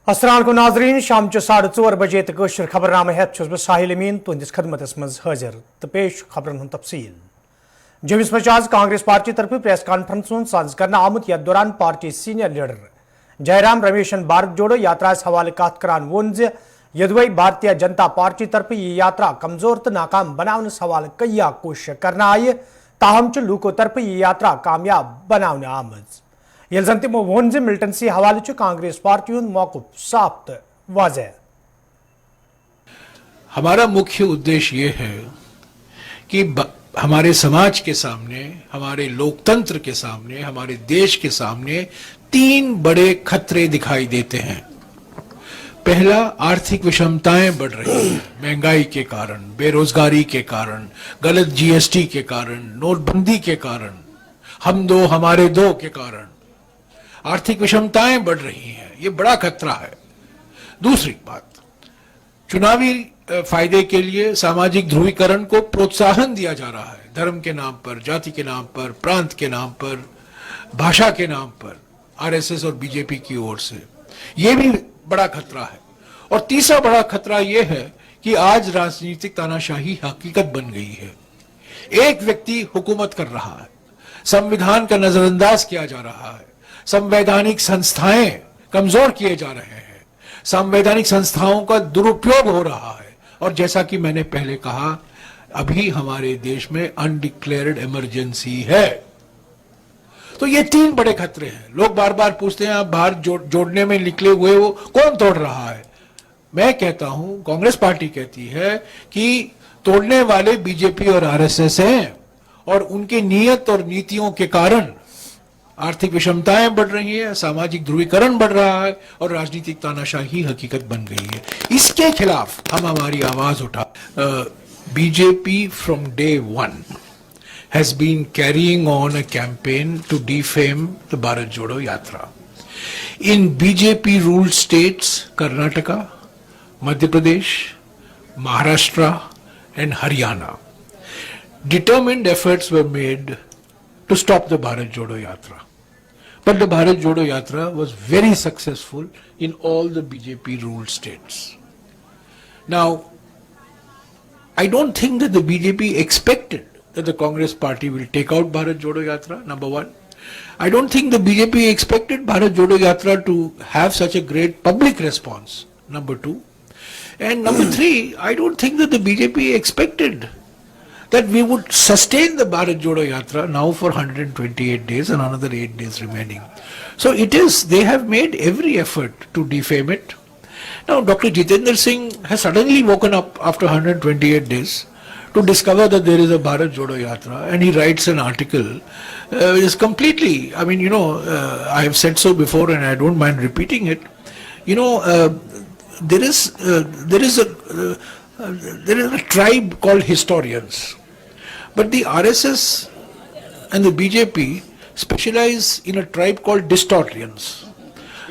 अस्सलाम वालेकुम नाजरीन शाम 4:30 बजे तक खबरनामे हेत बह साहिल अमीन तुंदिस खदमतस मज हाजिर तो पेश खबरन हुंद तफसील। जम्मुस मज आज कांग्रेस पार्टी तरफ प्रेस कॉन्फ्रेंस साज कर आमुत यथ दौरान party senior leader Jairam Rameshan Bharat जोड़ो यात्रा हवाले कत करान वोन यदवै भारतीय जनता पार्टी तरफ यह यात्रा कमजोर तो नाकाम बनावनस हवाले कई कोशिश करना आय ताहम लूको तरफ यह यात्रा कामयाब बनाने आमज ये जन तमो वोन मिलिटेंसी हवाले कांग्रेस पार्टी मौकूफ साफ तो वाज़ेह। हमारा मुख्य उद्देश्य ये है कि हमारे समाज के सामने, हमारे लोकतंत्र के सामने, हमारे देश के सामने तीन बड़े खतरे दिखाई देते हैं। पहला, आर्थिक विषमताएं बढ़ रही हैं महंगाई के कारण, बेरोजगारी के कारण, गलत जीएसटी के कारण, नोटबंदी के कारण, हम दो हमारे दो के कारण आर्थिक विषमताएं बढ़ रही हैं। ये बड़ा खतरा है। दूसरी बात, चुनावी फायदे के लिए सामाजिक ध्रुवीकरण को प्रोत्साहन दिया जा रहा है, धर्म के नाम पर, जाति के नाम पर, प्रांत के नाम पर, भाषा के नाम पर, आरएसएस और बीजेपी की ओर से। ये भी बड़ा खतरा है। और तीसरा बड़ा खतरा यह है कि आज राजनीतिक तानाशाही हकीकत बन गई है। एक व्यक्ति हुकूमत कर रहा है, संविधान का नजरअंदाज किया जा रहा है, संवैधानिक संस्थाएं कमजोर किए जा रहे हैं, संवैधानिक संस्थाओं का दुरुपयोग हो रहा है। और जैसा कि मैंने पहले कहा, अभी हमारे देश में अनडिक्लेयर्ड इमरजेंसी है। तो ये तीन बड़े खतरे हैं। लोग बार बार पूछते हैं, आप भारत जोड़ने में निकले हुए वो कौन तोड़ रहा है? मैं कहता हूं, कांग्रेस पार्टी कहती है कि तोड़ने वाले बीजेपी और आरएसएस हैं, और उनके नियत और नीतियों के कारण आर्थिक विषमताएं बढ़ रही है, सामाजिक ध्रुवीकरण बढ़ रहा है और राजनीतिक तानाशाही हकीकत बन गई है। इसके खिलाफ हम हमारी आवाज उठा। BJP from day one has been carrying on a campaign to defame the Bharat Jodo Yatra. In BJP ruled states, Karnataka, Madhya Pradesh, Maharashtra and Haryana, determined efforts were made to stop the Bharat Jodo Yatra. But the Bharat Jodo Yatra was very successful in all the BJP ruled states. Now, I don't think that the BJP expected that the Congress party will take out Bharat Jodo Yatra, number one. I don't think the BJP expected Bharat Jodo Yatra to have such a great public response, number two. And number three, I don't think that the BJP expected that we would sustain the Bharat Jodo Yatra now for 128 days and another 8 days remaining. So they have made every effort to defame it. Now, Dr. Jitendra Singh has suddenly woken up after 128 days to discover that there is a Bharat Jodo Yatra, and he writes an article. Is completely, I mean, I have said so before and I don't mind repeating it. There is a tribe called historians, but the RSS and the BJP specialize in a tribe called distortians.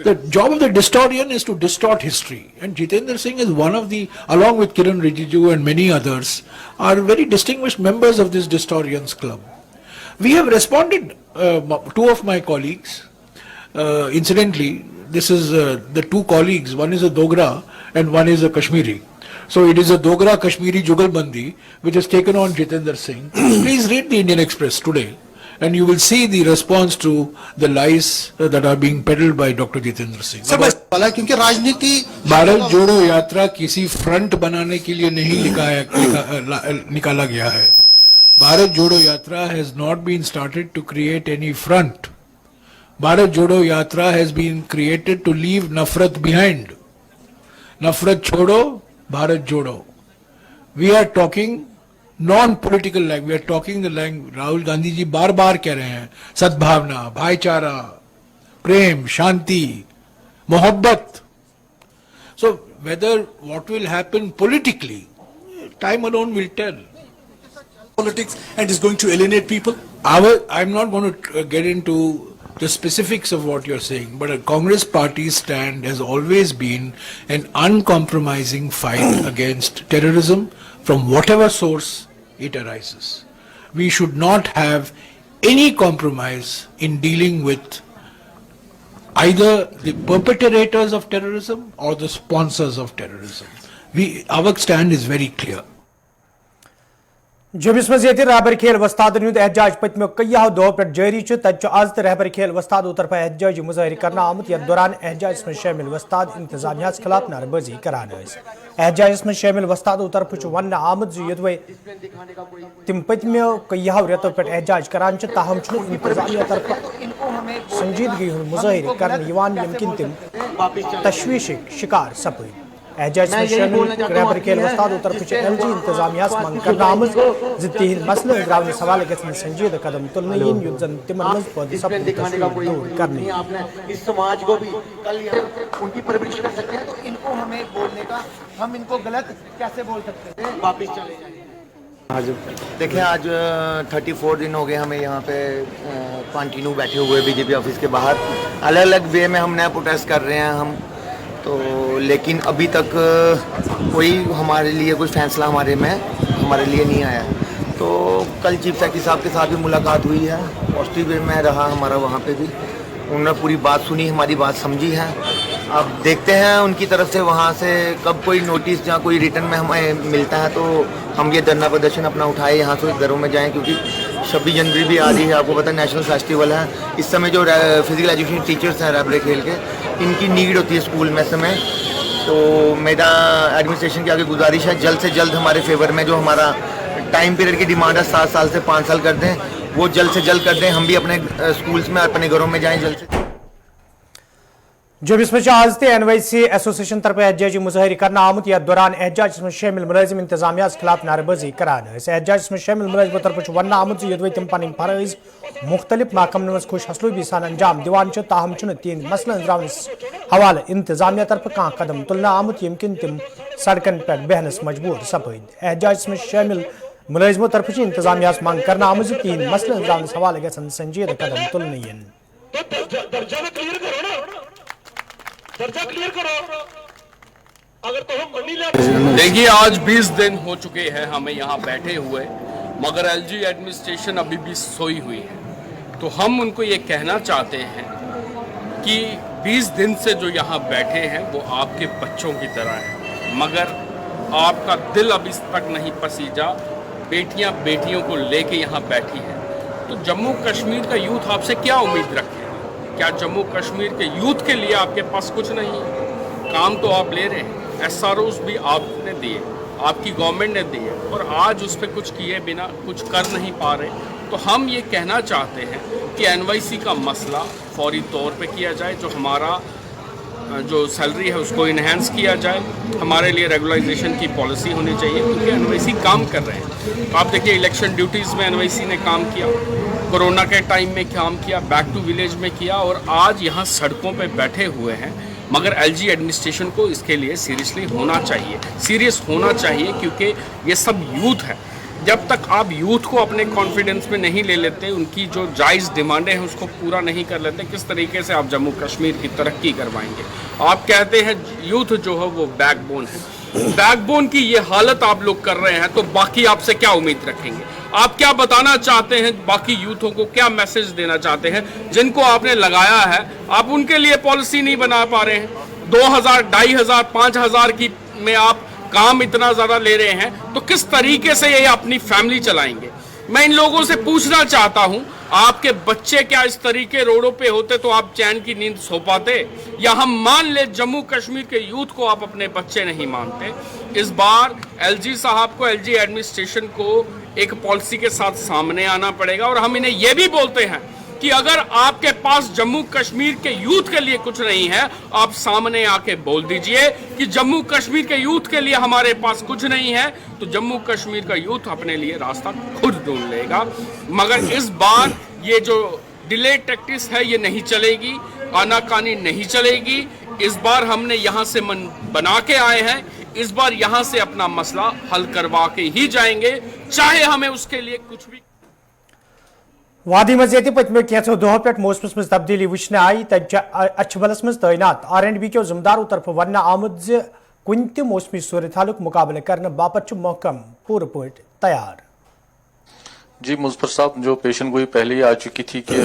The job of the distortion is to distort history, and Jitendra Singh is one of the, along with Kiran Rijiju and many others, are very distinguished members of this distortions club. We have responded, two of my colleagues, incidentally, this is the two colleagues, one is a Dogra and one is a Kashmiri. So it is a Dogra Kashmiri Jugalbandi which has taken on Jitendra Singh. Please read the Indian Express today, and you will see the response to the lies that are being peddled by Dr. Jitendra Singh. क्योंकि राजनीति भारत जोड़ो यात्रा किसी front बनाने के लिए नहीं निकाला गया है। भारत जोड़ो यात्रा has not been started to create any front. Bharat जोड़ो यात्रा has been created to leave नफरत behind. नफरत छोड़ो, भारत जोड़ो. We are talking non-political language. We are talking the language. Rahul Gandhi ji बार बार कह रहे हैं, सद्भावना, भाईचारा, प्रेम, शांति, मोहब्बत. So whether what will happen politically, time alone will tell. Politics and is going to alienate people. I'm not going to get into the specifics of what you're saying, but a Congress party's stand has always been an uncompromising fight against terrorism from whatever source it arises. We should not have any compromise in dealing with either the perpetrators of terrorism or the sponsors of terrorism. Our stand is very clear. Jammu मज रहबर खेल वस्तादन हूं एहतजाज पत्मो कईयों दो पे जारी तत आज रहबर खेल वस्तादों तरफ एहतजाजी मुजाहर करना आमुत यथ दौरान एहतजाज में शामिल वस्ताद इंतजामिया खिलाफ नारेबाजी करान एहतजाज में शामिल वस्तादों तरफ वन आमुत योदवे तम पत्मो कईयों रेतों पे एहतजाज करान ताहम इंतजामिया तरफ संजीदगी हूं मुजाहर करने तम तशवीश शिकार सपद एहतजाज में शामिल रहबर खेल वस्तादों तरफ LG इंतजामिया मंग करना आमज तिहद मसले अंजरावन हवाले गन संजीदा कदम तुलने युद्ध जन तिमन दूर करने इस समाज को भी कल उनकी परवरिश कर सकते हैं, तो इनको हमें बोलने का, हम इनको गलत कैसे बोल सकते हैं, वापिस चले जाएंगे। आज देखिए, आज 34 दिन हो गए हमें यहाँ पे कंटिन्यू बैठे हुए बीजेपी ऑफिस के बाहर, अलग अलग वे में हम नया प्रोटेस्ट कर रहे हैं हम तो, लेकिन अभी तक कोई हमारे लिए कोई फैसला हमारे लिए नहीं आया। तो कल चीफ सेक्रेटरी साहब के साथ भी मुलाकात हुई है, पॉजिटिव वे में रहा हमारा वहाँ पे भी, उन्होंने पूरी बात सुनी, हमारी बात समझी है। अब देखते हैं उनकी तरफ से वहाँ से कब कोई नोटिस या कोई रिटर्न में हमें मिलता है तो हम ये धरना प्रदर्शन अपना उठाए, यहाँ से घरों में जाएं, क्योंकि 26 जनवरी भी आ रही है, आपको पता है नेशनल फेस्टिवल है। इस समय जो फिजिकल एजुकेशन टीचर्स हैं रहबर खेल के, इनकी नीड होती है स्कूल में समय। तो मेरा एडमिनिस्ट्रेशन की आगे गुजारिश है, जल्द से जल्द हमारे फेवर में जो हमारा टाइम पीरियड की डिमांड है 7 साल से 5 साल कर दें, वो जल्द से जल्द कर दें, हम भी अपने स्कूल्स में अपने घरों में जाएं जल्द से। जम्मू में आज NYC एसोसिएशन तरफ एहतजाजी मुजाहरी करना आमुत यथ दौरान एहतजाज में शामिल मुलाजिम इंतजामिया खिलाफ नारेबाजी करान एहतजाज में शामिल मुलाजिमों तरफ वन आमुत योदवे तम पन फरज मुख्तलिफ महकमन मज खुश हसलूबी सान अंजाम दिवान ताहम तीन मसलन अंजरावन हवाले इंतजामिया तरफ कह कदम तुलना आमुत यमकिन तम सड़कन पे बहनस मजबूर सपद एहतजाज में शामिल मुलाजिमों तरफ इंतजामिया मंग करना आमुज तीन मसलन अंजरावन हवाले गसन संजीदा कदम तुलने देखिए, आज 20 दिन हो चुके हैं हमें यहाँ बैठे हुए, मगर LG एडमिनिस्ट्रेशन अभी भी सोई हुई है। तो हम उनको ये कहना चाहते हैं कि 20 दिन से जो यहाँ बैठे हैं वो आपके बच्चों की तरह हैं, मगर आपका दिल अभी तक नहीं पसीजा, बेटियाँ बेटियों को लेके यहाँ बैठी हैं। तो जम्मू कश्मीर का यूथ आपसे क्या उम्मीद रखे? क्या जम्मू कश्मीर के यूथ के लिए आपके पास कुछ नहीं है? काम तो आप ले रहे हैं, SROs भी आपने दिए, आपकी गवर्नमेंट ने दिए, और आज उस पर कुछ किए बिना कुछ कर नहीं पा रहे। तो हम ये कहना चाहते हैं कि NYC का मसला फौरी तौर पे किया जाए, जो हमारा जो सैलरी है उसको इन्हेंस किया जाए, हमारे लिए रेगुलराइजेशन की पॉलिसी होनी चाहिए, क्योंकि NYC काम कर रहे हैं। आप देखिए, इलेक्शन ड्यूटीज़ में NYC ने काम किया, कोरोना के टाइम में काम किया, बैक टू विलेज में किया, और आज यहाँ सड़कों पे बैठे हुए हैं। मगर LG एडमिनिस्ट्रेशन को इसके लिए सीरियस होना चाहिए, क्योंकि ये सब यूथ है। जब तक आप यूथ को अपने कॉन्फिडेंस में नहीं ले लेते, उनकी जो जायज़ डिमांडें हैं उसको पूरा नहीं कर लेते, किस तरीके से आप जम्मू कश्मीर की तरक्की करवाएंगे? आप कहते हैं यूथ जो है वो बैकबोन है, बैकबोन की ये हालत आप लोग कर रहे हैं, तो बाकी आपसे क्या उम्मीद रखेंगे? आप क्या बताना चाहते हैं बाकी यूथों को? क्या मैसेज देना चाहते हैं? जिनको आपने लगाया है, आप उनके लिए पॉलिसी नहीं बना पा रहे हैं। 2000, 2500, 5000 की में आप काम इतना ज़्यादा ले रहे हैं, तो किस तरीके से ये अपनी फैमिली चलाएंगे? मैं इन लोगों से पूछना चाहता हूं, आपके बच्चे क्या इस तरीके रोडों पे होते तो आप चैन की नींद सो पाते? या हम मान ले जम्मू कश्मीर के यूथ को आप अपने बच्चे नहीं मानते? इस बार LG साहब को, LG एडमिनिस्ट्रेशन को एक पॉलिसी के साथ सामने आना पड़ेगा, और हम इन्हें यह भी बोलते हैं कि अगर आपके पास जम्मू कश्मीर के यूथ के लिए कुछ नहीं है, आप सामने आके बोल दीजिए कि जम्मू कश्मीर के यूथ के लिए हमारे पास कुछ नहीं है, तो जम्मू कश्मीर का यूथ अपने लिए रास्ता खुद ढूंढ लेगा। मगर इस बार ये जो डिले टैक्टिस है ये नहीं चलेगी, आनाकानी नहीं चलेगी। इस बार हमने यहाँ से मन बना के आए हैं, इस बार यहाँ से अपना मसला हल करवा के ही जाएंगे, चाहे हमें उसके लिए कुछ भी। वादी मज पत्मो कैंचो दो पे मौसमस मज तब्दीली वुचने आई, अच्छबलस मज तैनात RNB के जिम्मेदारों तरफ वन आमुद कुन त मौसमी सूरत हालुक मुकाबले करने बापत महकम पूरे पट तैयार। जी मुजफ्फर साहब, जो पेशन गोई पहले ही आ चुकी थी कि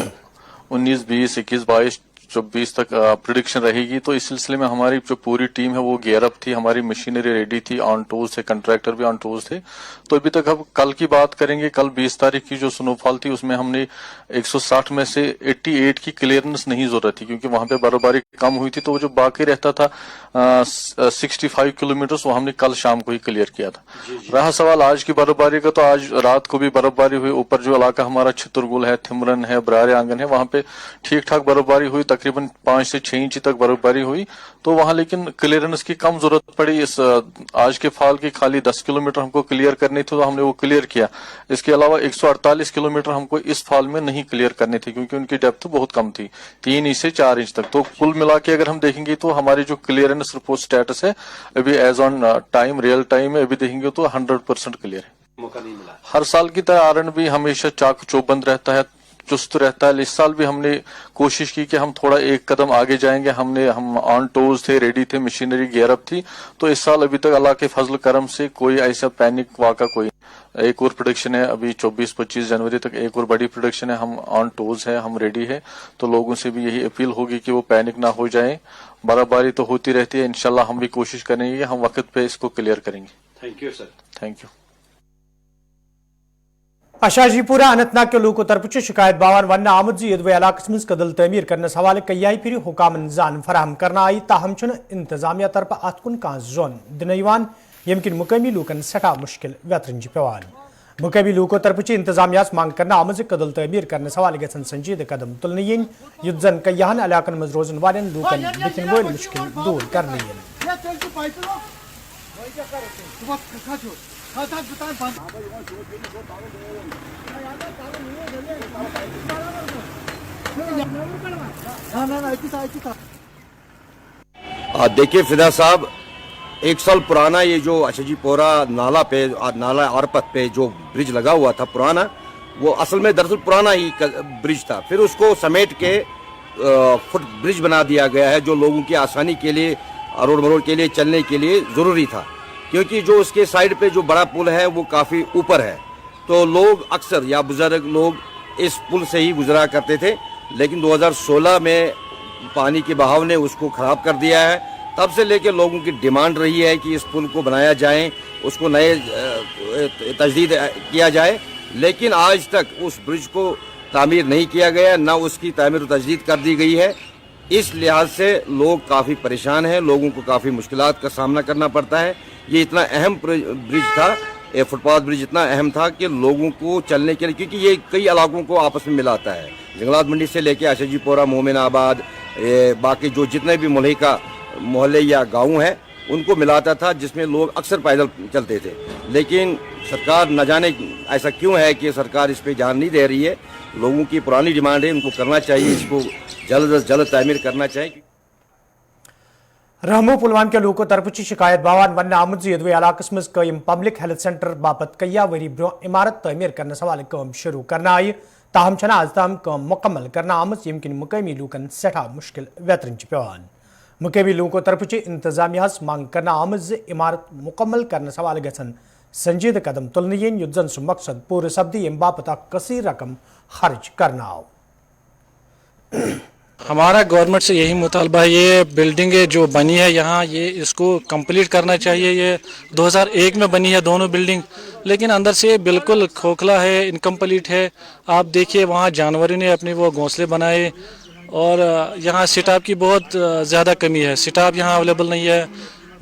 19, 20, 21, 22 जो 20 तक प्रिडिक्शन रहेगी, तो इस सिलसिले में हमारी जो पूरी टीम है वो गियर अप थी, हमारी मशीनरी रेडी थी, ऑन टूल्स थे, कंट्रैक्टर भी ऑन टूल्स थे। तो अभी तक हम कल की बात करेंगे, कल 20 तारीख की जो स्नोफॉल थी उसमें हमने 160 में से 88 की क्लियरेंस नहीं जरूरत थी, क्योंकि वहां पे बर्फबारी कम हुई थी। तो वो जो बाकी रहता था 65 किलोमीटर वो हमने कल शाम को ही क्लियर किया था। रहा सवाल आज की बर्फबारी का, तो आज रात को भी बर्फबारी हुई। ऊपर जो इलाका हमारा छितरगुल है, थिमरन है, बरारे आंगन है, वहां पे ठीक ठाक बर्फबारी हुई, तकरीबन 5 से 6 इंच तक बर्फबारी हुई। तो वहां लेकिन क्लियरेंस की कम जरूरत पड़ी। इस आज के फाल की खाली 10 किलोमीटर हमको क्लियर करनी थी, तो हमने वो क्लियर किया। इसके अलावा 148 किलोमीटर हमको इस फाल में नहीं क्लियर करनी थी, क्योंकि उनकी डेप्थ बहुत कम थी, 3 इंच से 4 इंच तक। तो कुल मिला के अगर हम देखेंगे तो हमारी जो क्लियरेंस रिपोर्ट स्टेटस है अभी as on time, real time में अभी देखेंगे तो 100% क्लियर है। मौका नहीं मिला। हर साल की तरह आरएन भी हमेशा चाक चौबंद रहता है, चुस्त रहता है। इस साल भी हमने कोशिश की कि हम थोड़ा एक कदम आगे जाएंगे। हम ऑन टोज थे, रेडी थे, मशीनरी गियर अप थी। तो इस साल अभी तक अल्लाह के फजल करम से कोई ऐसा पैनिक वाका कोई। एक और प्रोडक्शन है अभी 24-25 जनवरी तक, एक और बड़ी प्रोडक्शन है। हम ऑन टोज है, हम रेडी है। तो लोगों से भी यही अपील होगी कि वो पैनिक ना हो जाए। बर्फबारी तो होती रहती है, इंशाल्लाह हम भी कोशिश करेंगे कि हम वक्त पे इसको क्लियर करेंगे। Thank you sir. Thank you. Ashajipura Anantnag के लोगों तरफ शिकायत बावन वन आमद यदवे इलाकस मज कदल तमीर करने हवाले कई फिर हुकामन जान फराहम करना आई, ताहम इंतजामिया तरफ अतकुन का जोन दिन यम किन मुकामी लूकन सठा मुश्किल व्यतरंज पेवान। मुकामी लूकों तरफ इंतजामिया मांग करना आमज कदल तमीर करने हवाले गसन संजीद कदम तुलन यन युद्ध जन कयान इलाकन मज रोजन वालन लूकन बिथिन वो मुश्किल दूर करनी। देखिए फिदा साहब, 1 साल पुराना ये जो अशाजीपोरा नाला पे, नाला आरपत पे जो ब्रिज लगा हुआ था पुराना, वो असल में दरअसल पुराना ही ब्रिज था। फिर उसको समेट के फुट ब्रिज बना दिया गया है, जो लोगों की आसानी के लिए, अरोड़ मरोड़ के लिए, चलने के लिए ज़रूरी था। क्योंकि जो उसके साइड पे जो बड़ा पुल है वो काफ़ी ऊपर है, तो लोग अक्सर या बुजुर्ग लोग इस पुल से ही गुजरा करते थे। लेकिन 2016 में पानी के बहाव ने उसको ख़राब कर दिया है। तब से लेकर लोगों की डिमांड रही है कि इस पुल को बनाया जाए, उसको नए तजदीद किया जाए। लेकिन आज तक उस ब्रिज को तामीर नहीं किया गया, ना उसकी तामीर व तजदीद कर दी गई है। इस लिहाज से लोग काफ़ी परेशान हैं, लोगों को काफ़ी मुश्किलात का सामना करना पड़ता है। ये इतना अहम ब्रिज था, ये फुटपाथ ब्रिज इतना अहम था कि लोगों को चलने के लिए, क्योंकि ये कई इलाकों को आपस में मिलाता है, जंगलात मंडी से लेके अशाजीपोरा, मोमिनाबाद, बाकी जो जितने भी मुल्हिका मोहल्ले या गांव हैं उनको मिलाता था, जिसमें लोग अक्सर पैदल चलते थे। लेकिन सरकार न जाने ऐसा क्यों है कि सरकार इस पर ध्यान नहीं दे रही है। लोगों की पुरानी डिमांड है, उनको करना चाहिए, इसको जल्द अज जल्द तामीर करना चाहिए। रहमो पुलवाम के लोगों तरफ शिकायत बावान वन आमद यदवे इलाकस मज कयम पब्लिक हेल्थ सेंटर बापत कया वरी ब्रो इमारत तमीर करने हवाले कम शुरू करना आई, ताहम छना आज तम कम मुकम्मल करना आमद यमकिन मुकामी लूकन सठा मुश्किल व्यतरंज पेवान। मुकामी लोगों तरफ इंतजामिया मांग करना आमद इमारत मुकम्मल करने हवाले गसन संजीद कदम तुलन यन युद्धन सु मकसद पूरे सब्दी एम बापता कसी रकम खर्च करना आओ। हमारा गवर्नमेंट से यही मुतालबा है, ये बिल्डिंगें जो बनी है यहाँ, ये इसको कंप्लीट करना चाहिए। ये 2001 में बनी है दोनों बिल्डिंग, लेकिन अंदर से बिल्कुल खोखला है, इनकम्प्लीट है। आप देखिए वहाँ जानवरों ने अपने वो घोंसले बनाए, और यहाँ स्टाफ की बहुत ज़्यादा कमी है। स्टाफ यहाँ अवेलेबल नहीं है।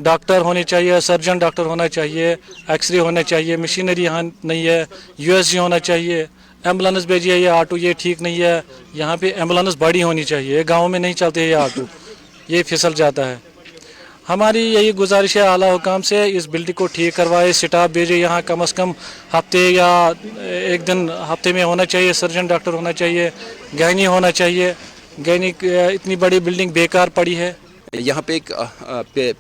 डॉक्टर होने चाहिए, सर्जन डॉक्टर होना चाहिए, एक्सरे होना चाहिए, मशीनरी यहाँ नहीं है, यूएसजी होना चाहिए, एम्बुलेंस भेजिए, ये ऑटो ये ठीक नहीं है। यहाँ पे एम्बुलेंस बड़ी होनी चाहिए, गांव में नहीं चलते ये ऑटो, ये फिसल जाता है। हमारी यही गुजारिश है आला हुकाम से, इस बिल्डिंग को ठीक करवाए, स्टाफ भेजे यहाँ, कम से कम हफ्ते या एक दिन हफ्ते में होना चाहिए, सर्जन डॉक्टर होना चाहिए, गैनी होना चाहिए। गैनी इतनी बड़ी बिल्डिंग बेकार पड़ी है। यहाँ पे एक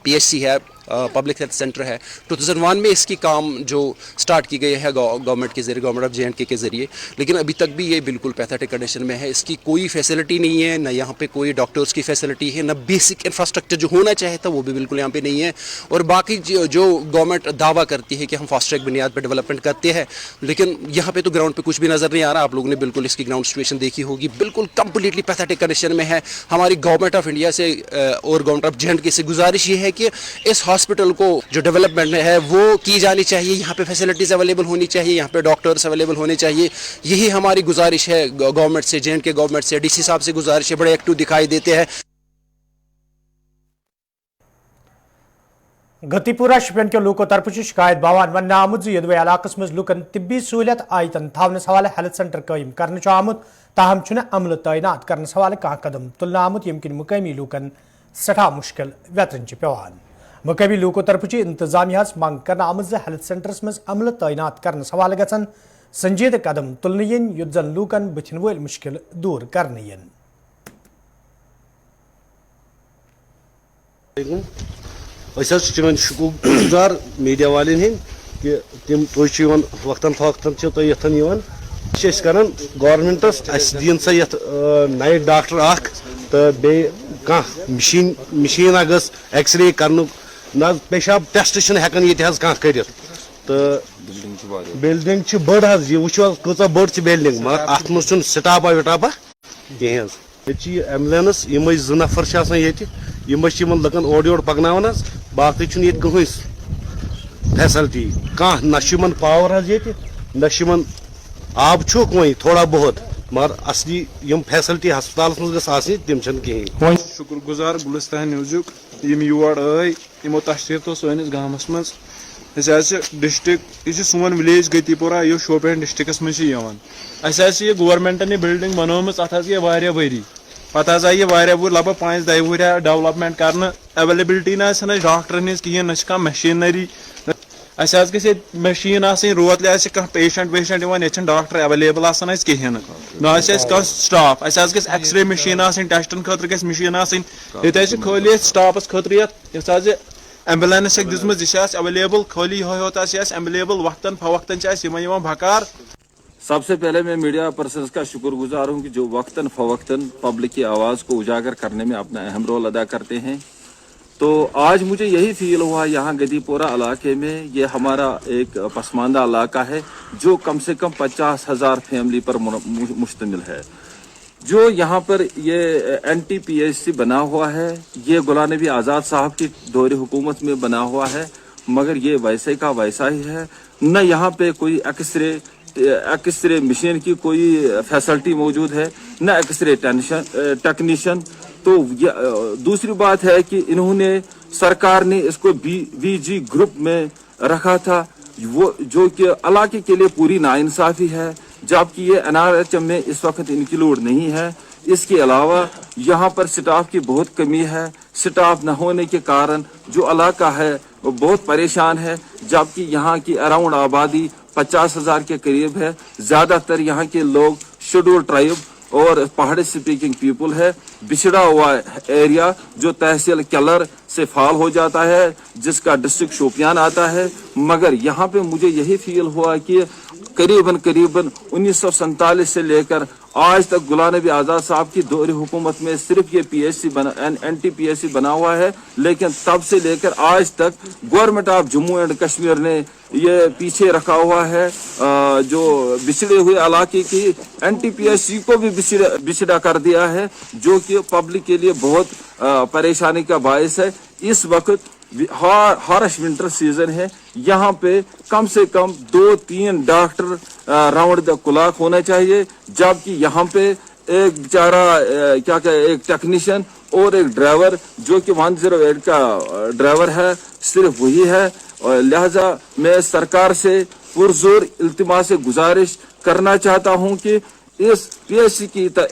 पीएचसी है, पब्लिक हेल्थ सेंटर है 2001 में इसकी काम जो स्टार्ट की गई है गवर्नमेंट के ज़रिए, गवर्नमेंट ऑफ JNK के ज़रिए, लेकिन अभी तक भी ये बिल्कुल पैथेटिक कंडीशन में है। इसकी कोई फैसिलिटी नहीं है, न यहाँ पे कोई डॉक्टर्स की फैसिलिटी है, न बेसिक इंफ्रास्ट्रक्चर जो होना चाहिए था वो भी बिल्कुल यहाँ पे नहीं है। और बाकी जो गवर्नमेंट दावा करती है कि हम फास्ट ट्रैक बुनियाद पर डेवलपमेंट करते हैं, लेकिन यहाँ पे तो ग्राउंड पे कुछ भी नज़र नहीं आ रहा। आप लोगों ने बिल्कुल इसकी ग्राउंड सिचुएशन देखी होगी, बिल्कुल कंप्लीटली पैथेटिक कंडीशन में है। हमारी गवर्नमेंट ऑफ इंडिया से और गवर्नमेंट ऑफ JNK से गुजारिश ये है कि इस हॉस्पिटल को जो डेवलपमेंट है वो की जानी चाहिए, यहाँ पे फैसिलिटीज़ अवेलेबल होनी चाहिए, यहाँ पे डॉक्टर्स अवेलेबल होने चाहिए। यही हमारी गुजारिश है गवर्नमेंट से, JNK गवर्नमेंट से, DC साहब से गुजारिश है, बड़े एक्टिव दिखाई देते हैं। गतिपुरा शुपियन के लोगों तरफ शिकायत बावान वन आमुद यदवे इलाकस मज लुकन तिब्बी सहूलियत आयतन थावनस हवाले हेल्थ सेंटर कायम करने आमुत, ताहम चुने अमल तैनात करने हवाले कह कदम तुलना आमुत यमकिन मुकामी लूकन सठा मुश्किल व्यतन पेवान। मुकामी लोगों तरफ इंतजामिया मंग कर आमुत हेल्थ सेंटरस मज अमल तैनात करने हवाले गसन संजीद कदम तुलने युद्ध जन लूकन बुथिन वल मुश्किल दूर करने। शुक्रगुजार मीडिया वाले कि तम तुम वक्तन फवक्तन यथन कर गवर्नमेंटस दिन सा ये नाइट डॉक्टर तो बे मशीन गस एक्सरे कर ना पेशाब टेस्ट हेकान ये कर तो बिल्डिंग बड़ यह वो कचा बड़ बिल्डिंग मगर अत मज स्टाफा विटाफा कहें ये एम्बुलेंस यम 2 नफर ये लकन ओर योर पकनान बाकी ये कहीं फैसिलिटी कह न पावर ये न आब वही थोड़ा बहुत मगर असली यम फैसिलिटी हस्पताल मज तम कहें। शुक्रगुजार गुलिस्तान न्यूज़ुक यम योर यमो तशरीफ तो सैनिस गामस मज डिस्ट्रिक्ट यह सोन विलेज गतिपुरा यह शोपियान डिस्ट्रिक्टस मज ये गवर्नमेंटन बिल्डिंग बनोम अत वरी पे आई वो लगभग 5-10 वह डेवलपमेंट कर अवेलेबिलिटी ना डॉक्टर कहें ना मशीनरी गे मशीन रोतले कह पेशेंट ये डॉक्टर अवेलेबल कहें ना स्टाफ एक्सरे मशीन टेस्टन खतर ग मशीन ये खाली स्टाफस खतर एम्बुलेंस दिसम यह अवेलेबल खाली योत अवेलेबल वक्तन फवक्तन भकार। सबसे पहले मैं मीडिया पर्सन्स का शुक्रगुजार हूं कि जो वक्तन फवक्तन पब्लिक की आवाज़ को उजागर करने में अपना अहम रोल अदा करते हैं। तो आज मुझे यही फील हुआ यहाँ गतिपुरा इलाके में ये हमारा एक पसमानदा इलाका है जो कम से कम 50,000 फैमिली पर मुश्तमिल है। जो यहाँ पर ये NTPHC बना हुआ है ये गुलाम नबी आज़ाद साहब की दौरे हुकूमत में बना हुआ है, मगर ये वैसे का वैसा ही है। न यहाँ पे कोई एक्सरे मशीन की कोई फैसिलिटी मौजूद है, न एक्सरे टेक्नीशियन। तो दूसरी बात है कि इन्होंने सरकार ने इसको VG ग्रुप में रखा था वो जो कि इलाके के लिए पूरी नाइंसाफी है, जबकि ये NRHM में इस वक्त इंक्लूड नहीं है। इसके अलावा यहाँ पर स्टाफ की बहुत कमी है। स्टाफ न होने के कारण जो इलाका है वो बहुत परेशान है, जबकि यहाँ की अराउंड आबादी 50,000 के करीब है। ज्यादातर यहाँ के लोग शेड्यूल ट्राइब और पहाड़ी स्पीकिंग पीपल है। बिछड़ा हुआ एरिया जो तहसील केलर से फॉल हो जाता है, जिसका डिस्ट्रिक्ट शोपियान आता है। मगर यहाँ पे मुझे यही फील हुआ कि करीबन 1947 से लेकर आज तक गुलाम नबी आज़ाद साहब की दौरे हुकूमत में सिर्फ ये NTPHC बना हुआ है, लेकिन तब से लेकर आज तक government of Jammu and Kashmir ने ये पीछे रखा हुआ है। जो बिछड़े हुए इलाके की NTPHC को भी बिछड़ा कर दिया है, जो कि पब्लिक के लिए बहुत परेशानी का बायस है। इस वक्त हार्श विंटर सीजन है, यहाँ पे कम से कम 2-3 डॉक्टर राउंड द क्लॉक होना चाहिए, जबकि यहाँ पे एक बेचारा एक टेक्नीशियन और एक ड्राइवर जो कि 108 का ड्राइवर है सिर्फ वही है। और लिहाजा मैं सरकार से पुरजोर इल्तिमास से गुजारिश करना चाहता हूँ कि इस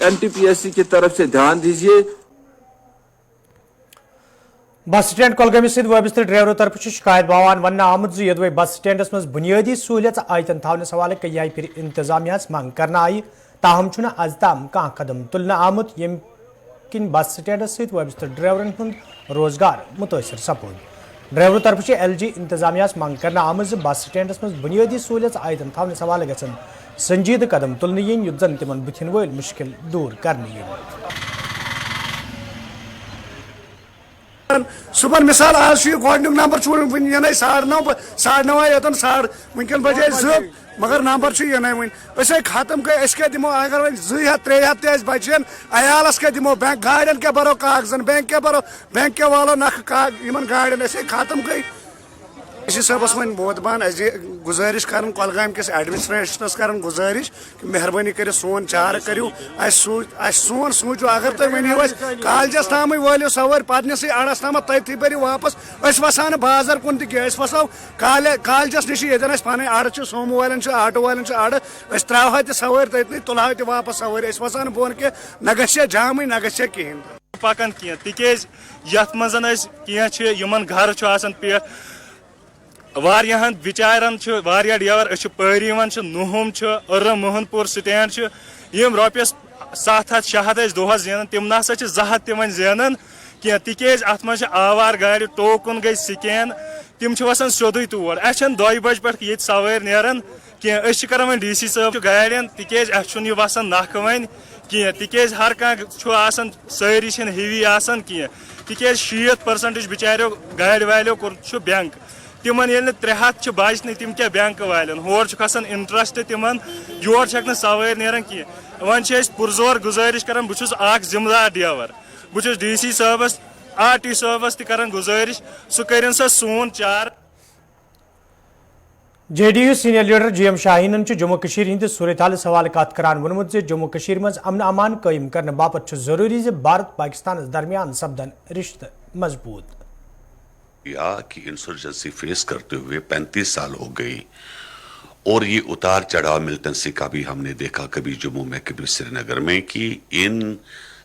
NTPHC की तरफ से ध्यान दीजिए। बस स्टैंड कोलगामी सद वाबस्तर ड्राइवरों तरफ शिकायत बावान वन आमुद यदवे बस स्टैंडस मज बुनियादी सहूलियत आयतन थावनस हवाले कई फिर इंतजामिया मंग कर आई, ताहम आज तम कह कदम तुलना आमुत यम किन बस स्टैंडस सद वाबस्तर ड्राइवरन हुंद रोजगार मुतासर सपोद। ڈرائیورو طرف LG انتظامیہ منگ کرنے آمز بس سٹینڈس مز بنیادی سہولت عائدن تھونے سوال گھن سنجیدہ قدم تلن ین یت زن تمن بتھن ول مشکل دور کرنے صبح مثال آج گۄڈنیُک نمبر ین 9:30 یوتن ونکن بجے 2 مگر نمبر ین ون ختم گئی اس دمو اگر وۄنۍ 200-300 تہ بچن عیالس کیا دمو بینک گاڑین کیا برو کاغذن بینک کیا برو بینک کیا والو نکھ یمن گاڑین ختم گئی صبس ون بودبان گزارش کرن کۄلگامہِ کس ایڈمنسٹریشنس کرن گزارش کہ مہربانی کر سون چارہ کرو سون سوچو اگر تھی ونو کالجس تام وٲلِو سوٲرۍ پتنسے اڑس تام تٔتھی بٔرِو واپس وسا بازر کُن تہِ کینٛہہ وسو کالجس نش یتن پن اڑ سومو والٮ۪ن آٹو والٮ۪ن اڑ تراوہا تہِ سوٲرۍ تٔتنٕے تُلہا تہِ واپس سوٲرۍ وسان بۄن کہ نہ گژھِ جامٕے نہ گژھِ کہیٖنۍ پکان کینٛہہ تِکیازِ یتھ منٛز کینٛہہ یمن گھر چھُ آسان پٮ۪ٹھ واریاہن بچارن واریاہ ڈیور پٲری یوان نُہُم ارم موہن پور سٹینڈ یم رۄپیس 700-600 دۄہس زینان تم نسا 200 تہِ وۄنۍ زینان کینٛہہ تِکیازِ اتھ منٛز آوار گاڑِ ٹوکن گئی سکین تم وسان سیودُے تور اَسہِ چھنہٕ 2 بجہِ پٮ۪ٹھ ییٚتہِ سوٲرۍ نیران کینٛہہ أسۍ چھِ کران وۄنۍ DC صٲب گاڑٮ۪ن تِکیازِ اَسہِ چھُنہٕ یہِ وسان نکھٕ وۄنۍ کینٛہہ تِکیازِ ہر کانٛہہ چھُ آسان سٲری چھِنہٕ ہیوی آسان کینٛہہ تِکیازِ 60% بچاریو گاڑِ والیو کوٚر چھُ بینک تمن ییٚلہِ نہٕ 300 بچنہِ تِم کیٛاہ بینک والٮ۪ن ہور چھُ کھسان انٹرسٹ تمن یور چھکھ نہٕ سوٲرۍ نیران کینٛہہ وۄنۍ چھِ أسۍ پُرزور گُزٲرِش کران بہٕ چھُس اکھ ذمہٕ دار ڈیور بہٕ چھُس DC صٲبس RT صٲبس تہِ کران گُزٲرِش سُہ کٔرِن سا سون چار JDU سینئر لیڈر GM شاہین جموں کشیر ہند صورتحالس حوالہ کت کران وونمت جموں کشیر مز امن امان قائم کرنے باپت ضروری بھارت پاکستان درمیان سپدن رشتہ مضبوط کہ انسرجنسی فیس کرتے ہوئے 35 سال ہو گئی اور یہ اتار چڑھاؤ ملٹنسی کا بھی ہم نے دیکھا کبھی جموں میں کبھی سری نگر میں کہ ان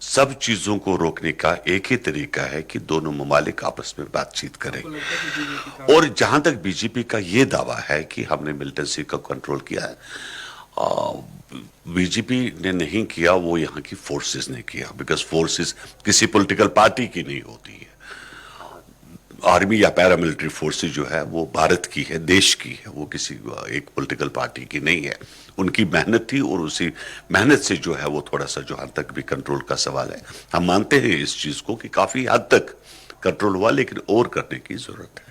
سب چیزوں کو روکنے کا ایک ہی طریقہ ہے کہ دونوں ممالک آپس میں بات چیت کریں اور جہاں تک BJP کا یہ دعویٰ ہے کہ ہم نے ملٹنسی کا کنٹرول کیا ہے BJP نے نہیں کیا وہ یہاں کی فورسز نے کیا بیکاز فورسز کسی پولیٹیکل پارٹی کی نہیں ہوتی ہے آرمی یا پیراملٹری فورسز جو ہے وہ بھارت کی ہے دیش کی ہے وہ کسی ایک پولیٹیکل پارٹی کی نہیں ہے ان کی محنت تھی اور اسی محنت سے جو ہے وہ تھوڑا سا جہاں تک بھی کنٹرول کا سوال ہے ہم مانتے ہیں اس چیز کو کہ کافی حد تک کنٹرول ہوا لیکن اور کرنے کی ضرورت ہے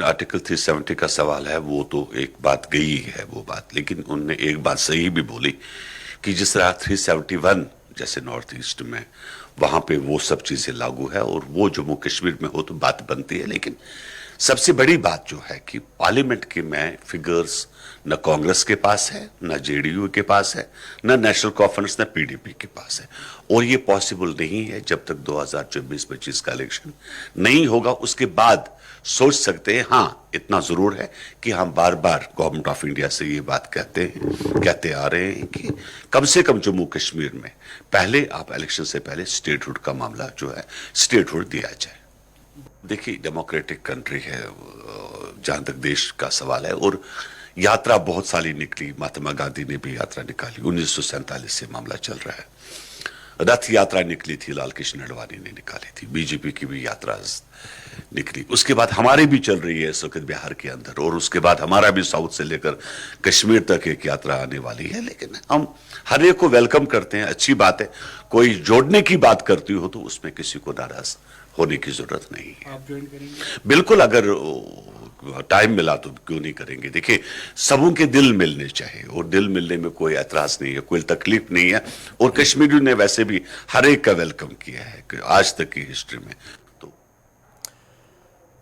آرٹیکل 370 کا سوال ہے وہ تو ایک بات گئی ہے وہ بات لیکن ان نے ایک بات صحیح بھی بولی کہ جس طرح 371 جیسے نارتھ ایسٹ میں وہاں پہ وہ سب چیزیں لاگو ہے اور وہ جموں کشمیر میں ہو تو بات بنتی ہے لیکن سب سے بڑی بات جو ہے کہ پارلیمنٹ کے میں فگرز نہ کانگریس کے پاس ہے نہ JDU کے پاس ہے نہ نیشنل کانفرنس نہ PDP کے پاس ہے اور یہ پاسبل نہیں ہے جب تک 2024-25 کا الیکشن نہیں ہوگا اس کے بعد سوچ سکتے ہیں ہاں اتنا ضرور ہے کہ ہم بار بار گورنمنٹ آف انڈیا سے یہ بات کہتے آ رہے ہیں کہ کم سے کم جموں کشمیر میں پہلے آپ الیکشن سے پہلے سٹیٹ ہوڈ کا معاملہ جو ہے سٹیٹ ہوڈ دیا جائے دیکھیے ڈیموکریٹک کنٹری ہے جہاں تک دیش کا سوال ہے اور یاترا بہت سالی نکلی مہاتما گاندھی نے بھی یاترا نکالی 1947 سے معاملہ چل رہا ہے رتھ یاترا نکلی تھی لال کرشن اڈوانی نے نکالی تھی BJP کی بھی یاترا نکلی اس کے بعد ہماری بھی چل رہی ہے اس وقت بہار کے اندر اور اس کے بعد ہمارا بھی ساؤتھ سے لے کر کشمیر تک ایک یاترا آنے والی ہے لیکن ہم ہر ایک کو ویلکم کرتے ہیں اچھی بات ہے کوئی جوڑنے کی بات کرتی ہو تو اس میں کسی کو ناراض ہونے کی ضرورت نہیں ہے بالکل اگر ٹائم ملا تو کیوں نہیں کریں گے دیکھیں سبوں کے دل ملنے چاہیے اور دل ملنے میں کوئی اعتراض نہیں ہے کوئی تکلیف نہیں ہے اور کشمیریوں نے ویسے بھی ہر ایک کا ویلکم کیا ہے کہ آج تک کی ہسٹری میں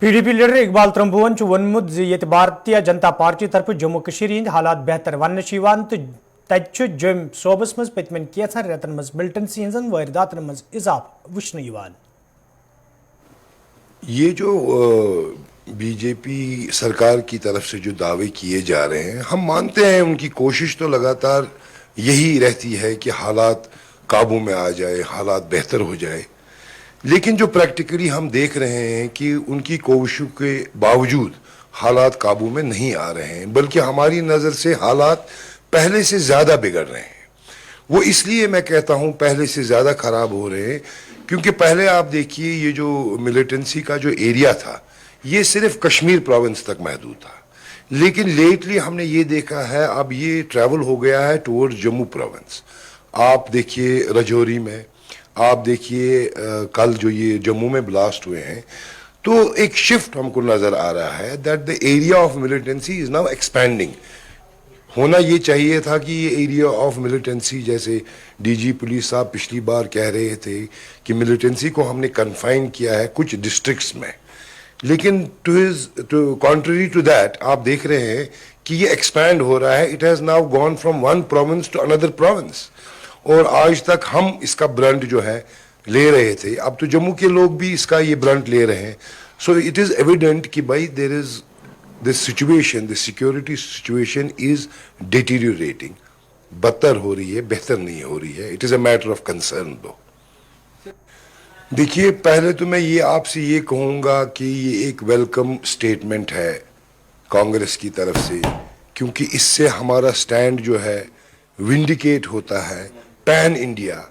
PDP لیڈر اقبال ترمبون ونمت یہ بھارتیہ جنتا پارٹی طرف جموں کشیر ہند حالات بہتر ون تو تت جم صوبس مز پتمن کینچن رتن مز ملٹنسی ہزن وارداتن مز اضافہ وچھنے یوان یہ جو BJP سرکار کی طرف سے جو دعوے کیے جا رہے ہیں ہم مانتے ہیں ان کی کوشش تو لگاتار یہی رہتی ہے کہ حالات قابو میں آ جائے حالات بہتر ہو جائے لیکن جو پریکٹیکلی ہم دیکھ رہے ہیں کہ ان کی کوششوں کے باوجود حالات قابو میں نہیں آ رہے ہیں بلکہ ہماری نظر سے حالات پہلے سے زیادہ بگڑ رہے ہیں وہ اس لیے میں کہتا ہوں پہلے سے زیادہ خراب ہو رہے ہیں کیونکہ پہلے آپ دیکھیے یہ جو ملیٹنسی کا جو ایریا تھا ये सिर्फ कश्मीर प्रोविंस तक महदूद था, लेकिन लेटली हमने ये देखा है अब ये ट्रैवल हो गया है टुवर्ड जम्मू प्रोविंस। आप देखिए रजौरी में, आप देखिए कल जो ये जम्मू में ब्लास्ट हुए हैं, तो एक शिफ्ट हमको नजर आ रहा है that the area of militancy is now expanding. होना ये चाहिए था कि ये एरिया ऑफ मिलिटेंसी, जैसे डीजी पुलिस साहब पिछली बार कह रहे थे कि मिलिटेंसी को हमने कन्फाइन किया है कुछ डिस्ट्रिक्ट्स में, लेकिन टू कॉन्ट्ररी टू दैट आप देख रहे हैं कि ये एक्सपैंड हो रहा है। It has now gone from one province to another province, और आज तक हम इसका ब्रंट जो है ले रहे थे, अब तो जम्मू के लोग भी इसका ये ब्रंट ले रहे हैं। सो इट इज एविडेंट कि भाई there is this situation, this security situation is deteriorating, बदतर हो रही है, बेहतर नहीं हो रही है। It is a matter of concern though. देखिए, पहले तो मैं ये आपसे ये कहूंगा कि ये एक वेलकम स्टेटमेंट है कांग्रेस की तरफ से, क्योंकि इससे हमारा स्टैंड जो है विंडिकेट होता है pan India.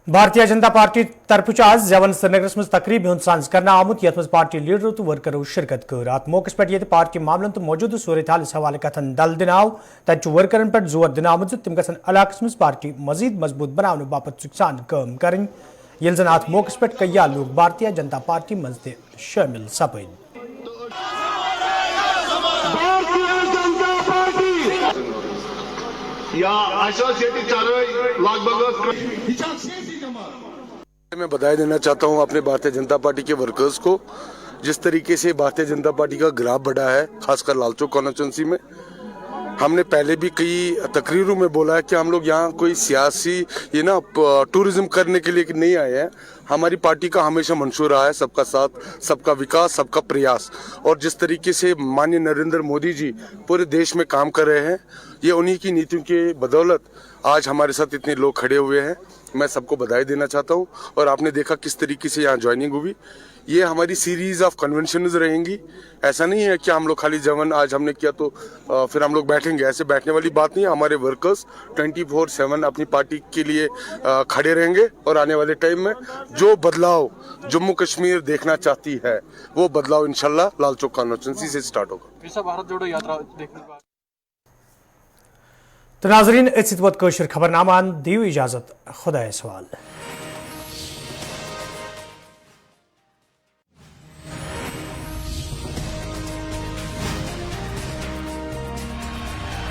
Bharatiya Janata party तरफ आज जवन श्रीनगर मज तकरीब हुंद सांस करना आमुत यथ मज पार्टी लीडरों तो वर्करों शिरकत कर। अत मौके पे ये पार्टी मामलन तो मौजूद सूरत हाल हवाले कथन दल दिन आव, तत वर्करन पे जोर दिन आमुत तम गसन इलाकस मज पार्टी मजीद मजबूत बनाने बापत सुखसान काम करें, ये जन अत मौके पे कई लोग भारतीय जनता पार्टी मज ते शामिल सपद। मैं बधाई देना चाहता हूं अपने भारतीय जनता पार्टी के वर्कर्स को, जिस तरीके से भारतीय जनता पार्टी का ग्राफ बढ़ा है, खासकर लालचौक कॉन्स्टिट्यूंसी में। हमने पहले भी कई तकरीरों में बोला है कि हम लोग यहाँ कोई सियासी टूरिज्म करने के लिए नहीं आए हैं। हमारी पार्टी का हमेशा मंशूर रहा है सबका साथ, सबका विकास, सबका प्रयास, और जिस तरीके से माननीय नरेंद्र मोदी जी पूरे देश में काम कर रहे हैं, ये उन्हीं की नीतियों के बदौलत आज हमारे साथ इतने लोग खड़े हुए हैं। मैं सबको बधाई देना चाहता हूँ। और आपने देखा किस तरीके से यहाँ ज्वाइनिंग हुई। ये हमारी सीरीज ऑफ कन्वेंशंस रहेंगी। ऐसा नहीं है कि हम लोग खाली जवन आज हमने किया तो फिर हम लोग बैठेंगे, ऐसे बैठने वाली बात नहीं है। हमारे वर्कर्स 24/7 अपनी पार्टी के लिए खड़े रहेंगे, और आने वाले टाइम में जो बदलाव जम्मू कश्मीर देखना चाहती है वो बदलाव इंशाल्लाह लालचौक कॉन्स्टिट्यूंसी से स्टार्ट होगा। भारत जोड़ो यात्रा देखने तो नाजरीन, खबरनामा दियो इजाजत, खुदा सवाल।